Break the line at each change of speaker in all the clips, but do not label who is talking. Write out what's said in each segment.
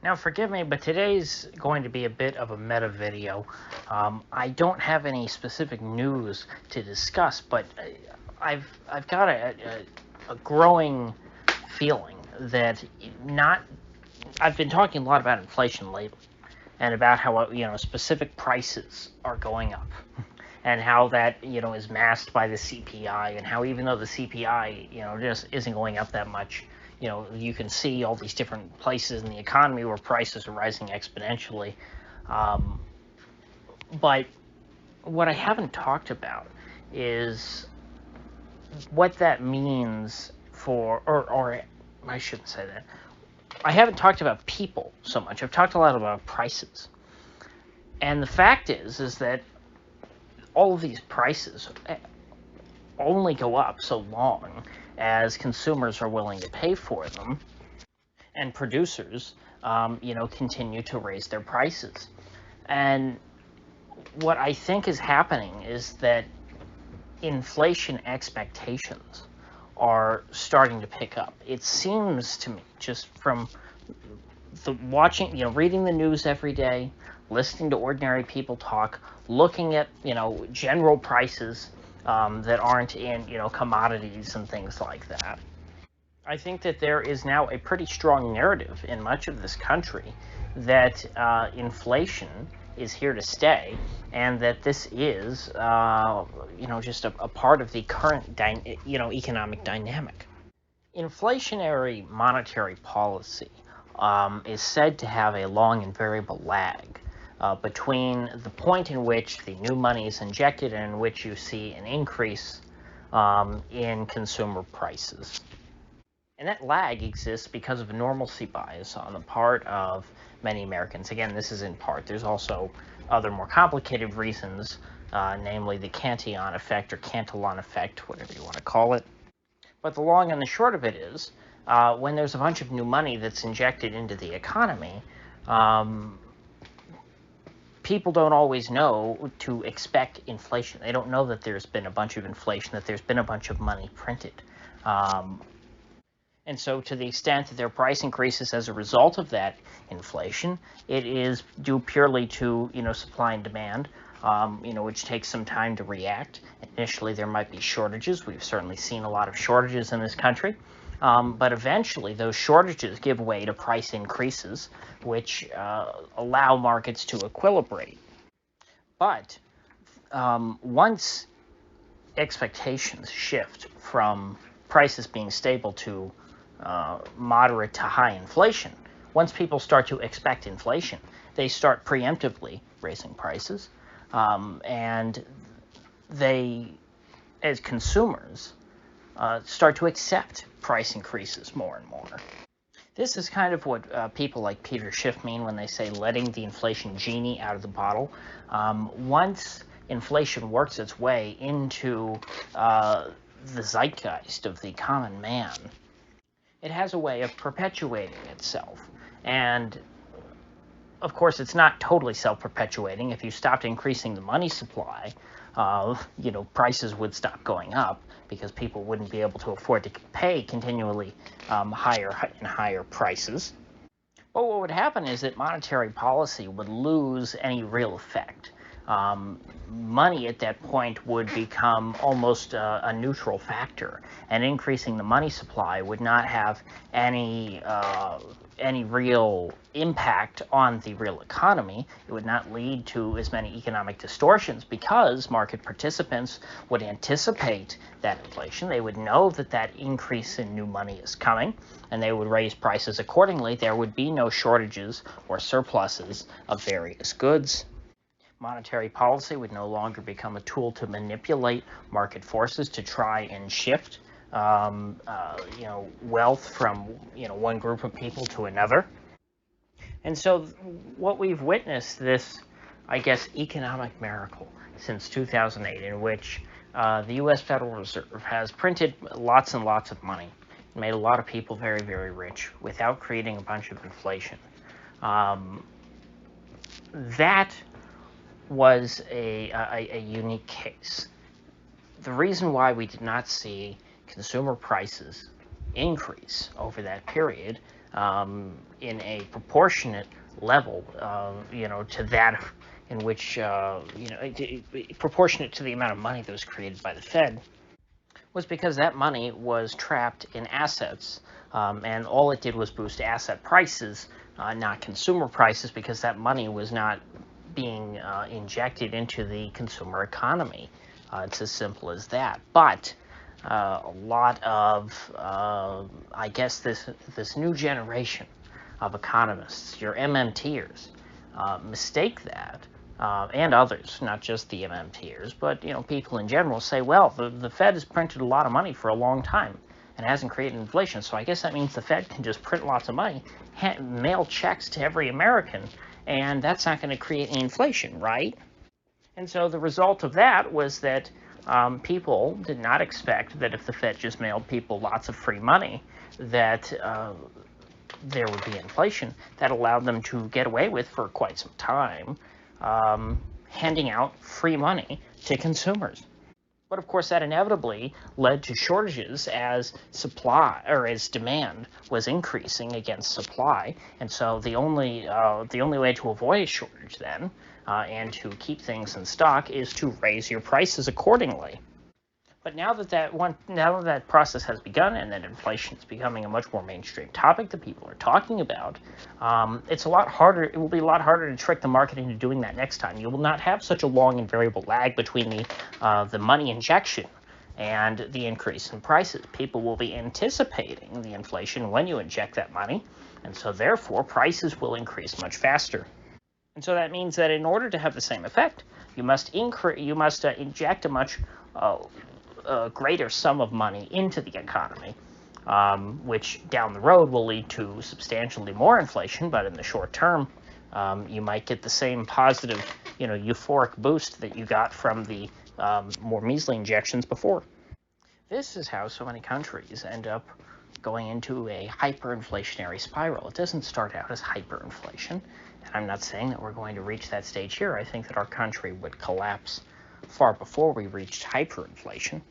Now, forgive me, but today's going to be a bit of a meta video. I don't have any specific news to discuss, but I've got a growing feeling that not. I've been talking a lot about inflation lately, and about how specific prices are going up, and how that is masked by the CPI, and how even though the CPI just isn't going up that much, you can see all these different places in the economy where prices are rising exponentially. But what I haven't talked about is what that means for, or I shouldn't say that. I haven't talked about people so much. I've talked a lot about prices. And the fact is that all of these prices only go up so long as consumers are willing to pay for them, and producers, continue to raise their prices. And what I think is happening is that inflation expectations are starting to pick up. It seems to me, just from the watching, reading the news every day, listening to ordinary people talk, looking at, general prices that aren't in, commodities and things like that. I think that there is now a pretty strong narrative in much of this country that inflation is here to stay, and that this is, just a part of the current, economic dynamic. Inflationary monetary policy is said to have a long and variable lag between the point in which the new money is injected and in which you see an increase in consumer prices. And that lag exists because of a normalcy bias on the part of many Americans. Again, this is in part. There's also other more complicated reasons, namely the Cantillon effect or Cantillon effect, whatever you want to call it. But the long and the short of it is, when there's a bunch of new money that's injected into the economy, people don't always know to expect inflation. They don't know that there's been a bunch of inflation, that there's been a bunch of money printed. And so to the extent that there are price increases as a result of that inflation, it is due purely to, supply and demand, which takes some time to react. Initially, there might be shortages. We've certainly seen a lot of shortages in this country. But eventually, those shortages give way to price increases, which allow markets to equilibrate. But once expectations shift from prices being stable to moderate to high inflation, once people start to expect inflation, they start preemptively raising prices, and they, as consumers, start to accept price increases more and more. This is kind of what people like Peter Schiff mean when they say letting the inflation genie out of the bottle. Once inflation works its way into the zeitgeist of the common man, it has a way of perpetuating itself. And of course, it's not totally self-perpetuating. If you stopped increasing the money supply, prices would stop going up because people wouldn't be able to afford to pay continually higher and higher prices. But what would happen is that monetary policy would lose any real effect. Money at that point would become almost a neutral factor, and increasing the money supply would not have any real impact on the real economy. It would not lead to as many economic distortions because market participants would anticipate that inflation. They would know that that increase in new money is coming, and they would raise prices accordingly. There would be no shortages or surpluses of various goods. Monetary policy would no longer become a tool to manipulate market forces to try and shift, wealth from, one group of people to another. And so what we've witnessed, this, I guess, economic miracle since 2008, in which the U.S. Federal Reserve has printed lots and lots of money, made a lot of people very, very rich without creating a bunch of inflation. That was a unique case. The reason why we did not see consumer prices increase over that period in a proportionate level, to that in which, proportionate to the amount of money that was created by the Fed, was because that money was trapped in assets, and all it did was boost asset prices, not consumer prices, because that money was not being injected into the consumer economy. It's as simple as that. But a lot of, I guess, this new generation of economists, your MMTers, mistake that, and others, not just the MMTers, but people in general say, well, the Fed has printed a lot of money for a long time and hasn't created inflation, so I guess that means the Fed can just print lots of money, mail checks to every American, and that's not going to create any inflation, right? And so the result of that was that people did not expect that if the Fed just mailed people lots of free money, that there would be inflation. That allowed them to get away with, for quite some time, handing out free money to consumers. But of course, that inevitably led to shortages as demand was increasing against supply. And so the only way to avoid a shortage then, and to keep things in stock, is to raise your prices accordingly. But now that process has begun, and that inflation is becoming a much more mainstream topic that people are talking about, it's a lot harder. It will be a lot harder to trick the market into doing that next time. You will not have such a long and variable lag between the money injection and the increase in prices. People will be anticipating the inflation when you inject that money, and so therefore prices will increase much faster. And so that means that in order to have the same effect, you must inject a much greater sum of money into the economy, which down the road will lead to substantially more inflation, but in the short term, you might get the same positive, euphoric boost that you got from the more measly injections before. This is how so many countries end up going into a hyperinflationary spiral. It doesn't start out as hyperinflation, and I'm not saying that we're going to reach that stage here. I think that our country would collapse far before we reached hyperinflation.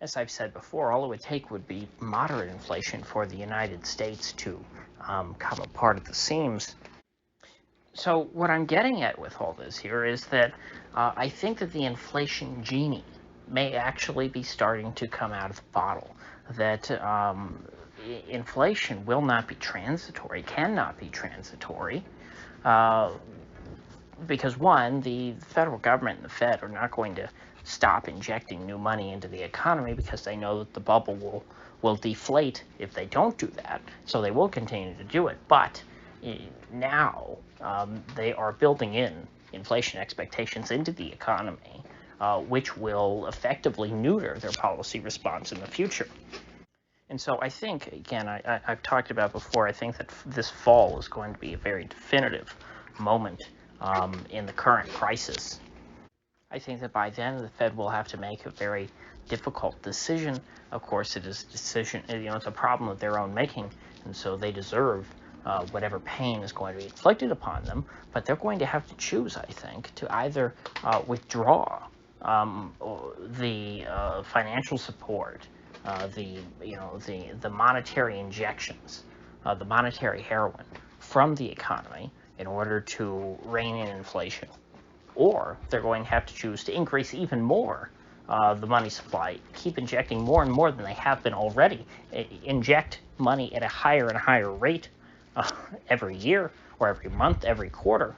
As I've said before, all it would take would be moderate inflation for the United States to come apart at the seams. So what I'm getting at with all this here is that I think that the inflation genie may actually be starting to come out of the bottle, that inflation will not be transitory, cannot be transitory, because one, the federal government and the Fed are not going to stop injecting new money into the economy because they know that the bubble will deflate if they don't do that, so they will continue to do it. But now they are building in inflation expectations into the economy, which will effectively neuter their policy response in the future. And so I think, again, I've talked about before, I think that this fall is going to be a very definitive moment in the current crisis. I think that by then the Fed will have to make a very difficult decision. Of course, it is a decision, it's a problem of their own making, and so they deserve whatever pain is going to be inflicted upon them. But they're going to have to choose, I think, to either withdraw the financial support, the monetary injections, the monetary heroin from the economy in order to rein in inflation, or they're going to have to choose to increase even more the money supply, keep injecting more and more than they have been already, inject money at a higher and higher rate every year or every month, every quarter,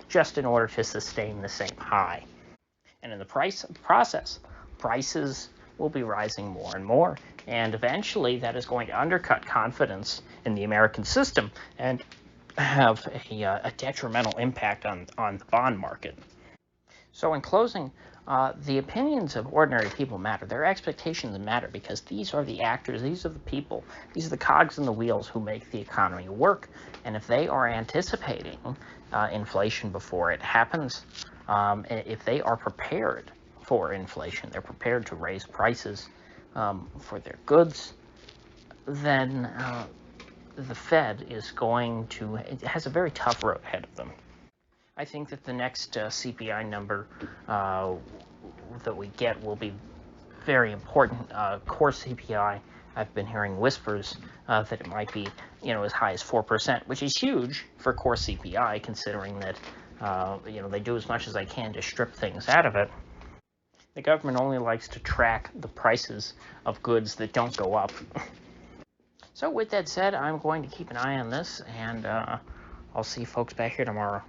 just in order to sustain the same high. And in the process, prices will be rising more and more, and eventually that is going to undercut confidence in the American system and have a detrimental impact on the bond market. So in closing, the opinions of ordinary people matter. Their expectations matter because these are the actors, these are the people, these are the cogs in the wheels who make the economy work. And if they are anticipating inflation before it happens, if they are prepared for inflation, they're prepared to raise prices for their goods, then the Fed has a very tough road ahead of them. I think that the next CPI number that we get will be very important. Core CPI I've been hearing whispers that it might be, as high as 4%, which is huge for core CPI, considering that, they do as much as they can to strip things out of it. The government only likes to track the prices of goods that don't go up. So with that said, I'm going to keep an eye on this, and I'll see folks back here tomorrow.